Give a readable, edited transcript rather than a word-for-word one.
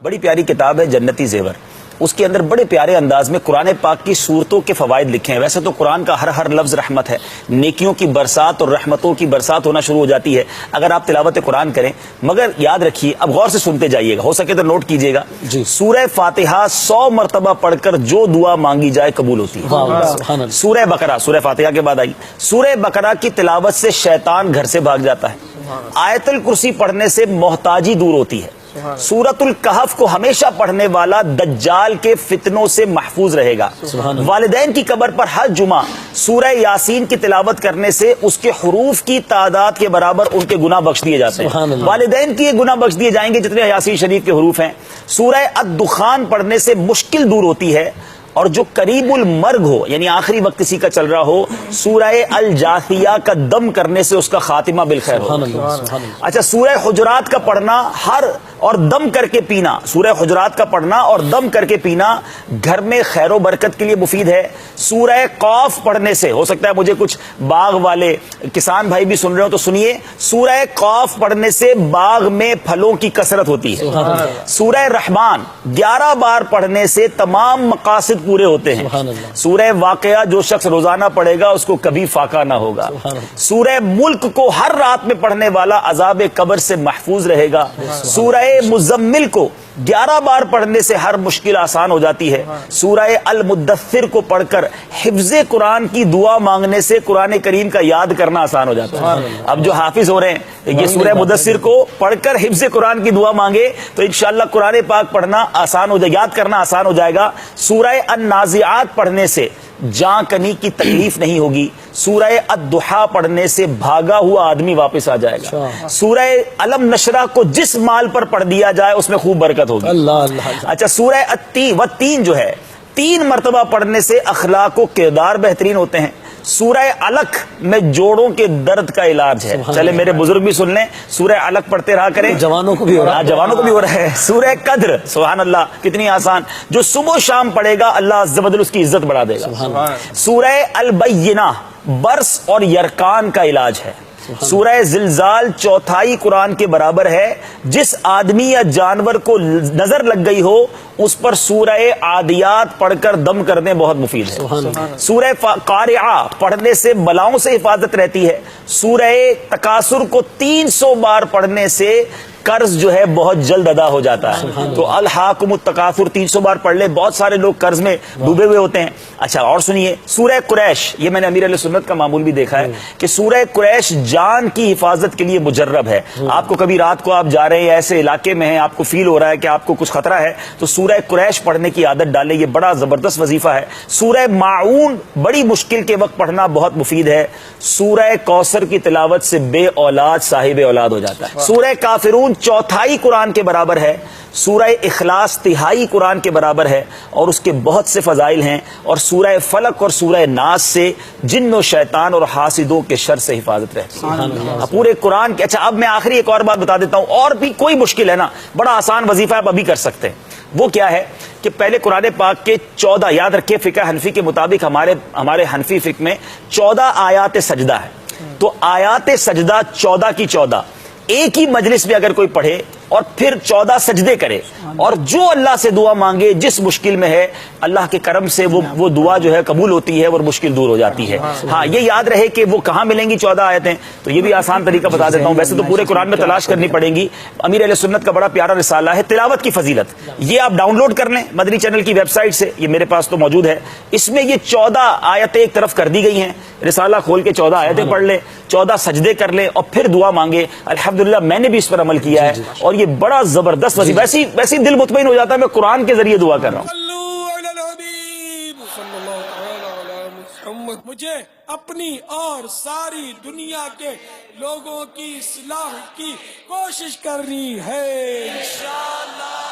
بڑی پیاری کتاب ہے جنتی زیور. اس کے اندر بڑے پیارے انداز میں قرآن پاک کی صورتوں کے فوائد لکھے ہیں. ویسے تو قرآن کا ہر لفظ رحمت ہے, نیکیوں کی برسات اور رحمتوں کی برسات ہونا شروع ہو جاتی ہے اگر آپ تلاوت قرآن کریں. مگر یاد رکھیے, اب غور سے سنتے جائیے گا, ہو سکے تو نوٹ کیجیے گا. سورہ فاتحہ 100 مرتبہ پڑھ کر جو دعا مانگی جائے قبول ہوتی ہے. سورہ بقرہ سورہ فاتحہ کے بعد آئی. سورہ بقرہ کی تلاوت سے شیطان گھر سے بھاگ جاتا ہے. آیت الکرسی پڑھنے سے محتاجی دور ہوتی ہے. سورۃ الکہف کو ہمیشہ پڑھنے والا دجال کے فتنوں سے محفوظ رہے گا. والدین کی قبر پر ہر جمعہ سورہ یاسین کی تلاوت کرنے سے اس کے حروف کی تعداد کے برابر ان کے گناہ بخش دیے جاتے ہیں. والدین کے گناہ بخش دیے جائیں گے جتنے یاسین شریف کے حروف ہیں. سورہ الدخان پڑھنے سے مشکل دور ہوتی ہے. اور جو قریب المرگ ہو, یعنی آخری وقت کسی کا چل رہا ہو, سورہ الجاثیہ کا دم کرنے سے اس کا خاتمہ بالخیر ہو. اچھا, سورہ حجرات کا پڑھنا اور دم کر کے پینا, سورہ حجرات کا پڑھنا اور دم کر کے پینا گھر میں خیر و برکت کے لیے مفید ہے. سورہ قاف پڑھنے سے, ہو سکتا ہے مجھے کچھ باغ والے کسان بھائی بھی سن رہے ہو تو سنیے, سورہ قاف پڑھنے سے باغ میں پھلوں کی کثرت ہوتی ہے. سورہ رحمان 11 بار پڑھنے سے تمام مقاصد پورے ہوتے ہیں. سورہ واقعہ جو شخص روزانہ پڑھے گا اس کو کبھی فاقہ نہ ہوگا. سورہ ملک کو ہر رات میں پڑھنے والا عذاب قبر سے محفوظ رہے گا. سورہ مزمل کو 11 بار پڑھنے سے ہر مشکل آسان ہو جاتی ہے. سورہ المدثر کو پڑھ کر حفظ قرآن کی دعا مانگنے سے قرآن کریم کا یاد کرنا آسان ہو جاتا ہے. اب جو حافظ ہو رہے ہیں یہ سورہ مدثر کو پڑھ کر حفظ قرآن کی دعا مانگے تو انشاءاللہ قرآن پاک پڑھنا آسان ہو جائے, یاد کرنا آسان ہو جائے گا. سورہ النازعات پڑھنے سے جاں کنی کی تکلیف نہیں ہوگی. سورہ الضحیٰ پڑھنے سے بھاگا ہوا آدمی واپس آ جائے گا. سورہ علم نشرہ کو جس مال پر پڑھ دیا جائے اس میں خوب برکت ہوگی. اچھا, سورہ التین جو ہے 3 مرتبہ پڑھنے سے اخلاق و کردار بہترین ہوتے ہیں. سورہ علق میں جوڑوں کے درد کا علاج ہے. چلے میرے بزرگ بھی سن لیں, سورہ علق پڑھتے رہا کریں, جوانوں کو بھی ہو رہا ہے. سورہ قدر, سبحان اللہ, کتنی آسان, جو صبح و شام پڑھے گا اللہ عز و جل اس کی عزت بڑھا دے گا. سورہ البینہ برس اور یرکان کا علاج ہے. سورہ زلزال 4 قرآن کے برابر ہے. جس آدمی یا جانور کو نظر لگ گئی ہو اس پر سورہ عادیات پڑھ کر دم کرنے بہت مفید ہے. سورہ قارعہ پڑھنے سے بلاؤں سے حفاظت رہتی ہے. سورہ تکاثر کو 300 بار پڑھنے سے قرض جو ہے بہت جلد ادا ہو جاتا ہے. تو الحاکم التکاثر 300 بار پڑھ لے, بہت سارے لوگ قرض میں ڈوبے ہوئے ہوتے ہیں. اچھا, اور سنیے سورہ قریش, یہ میں نے امیر علیہ سنت کا معمول بھی دیکھا ہے کہ سورہ قریش جان کی حفاظت کے لیے مجرب ہے. آپ کو کبھی رات کو آپ جا رہے ہیں ایسے علاقے میں ہیں, آپ کو فیل ہو رہا ہے کہ آپ کو کچھ خطرہ ہے, تو سورہ قریش پڑھنے کی عادت ڈالیں, یہ بڑا زبردست وظیفہ ہے. سورہ ماعون بڑی مشکل کے وقت پڑھنا بہت مفید ہے. سورہ کوثر کی تلاوت سے بے اولاد صاحب اولاد ہو جاتا ہے. سورہ کافرون 4 قرآن کے برابر ہے. سورہ اخلاص 3 قرآن کے برابر ہے اور اس کے بہت سے فضائل ہیں. اور سورہ فلق اور سورہ ناس سے جن و شیطان اور حاسدوں کے شر سے حفاظت رہتی ہے پورے قرآن کے. اچھا, اب میں آخری ایک اور بات بتا دیتا ہوں, اور بھی کوئی مشکل ہے نا, بڑا آسان وظیفہ آپ ابھی کر سکتے ہیں. وہ کیا ہے کہ پہلے قرآن پاک کے 14, یاد رکھیں فقہ حنفی کے مطابق ہمارے حنفی فقہ میں 14 آیات سجدہ ہے. تو آیات سجدہ 14 کی 14 ایک ہی مجلس میں اگر کوئی پڑھے اور پھر 14 سجدے کرے اور جو اللہ سے دعا مانگے جس مشکل میں ہے, اللہ کے کرم سے وہ دعا جو ہے قبول ہوتی ہے اور مشکل دور ہو جاتی ہے. ہاں, یہ یاد رہے کہ وہ کہاں ملیں گی 14 آیتیں, تو یہ بھی آسان طریقہ بتا دیتا ہوں. ویسے تو پورے قرآن میں تلاش کرنی پڑیں گی. امیر علیہ سنت کا بڑا پیارا رسالہ ہے تلاوت کی فضیلت, یہ آپ ڈاؤن لوڈ کر لیں مدنی چینل کی ویب سائٹ سے, یہ میرے پاس تو موجود ہے. اس میں یہ 14 آیتیں ایک طرف کر دی گئی ہیں, رسالہ کھول کے 14 آیتیں پڑھ لیں, 14 سجدے کر لیں اور پھر دعا مانگے. الحمدللہ میں نے بھی اس پر عمل کیا ہے اور یہ بڑا زبردست وظیفہ, ویسی دل مطمئن ہو جاتا ہے میں قرآن کے ذریعے دعا کر رہا ہوں. مجھے اپنی اور ساری دنیا کے لوگوں کی اصلاح کی کوشش کرنی ہے انشاءاللہ.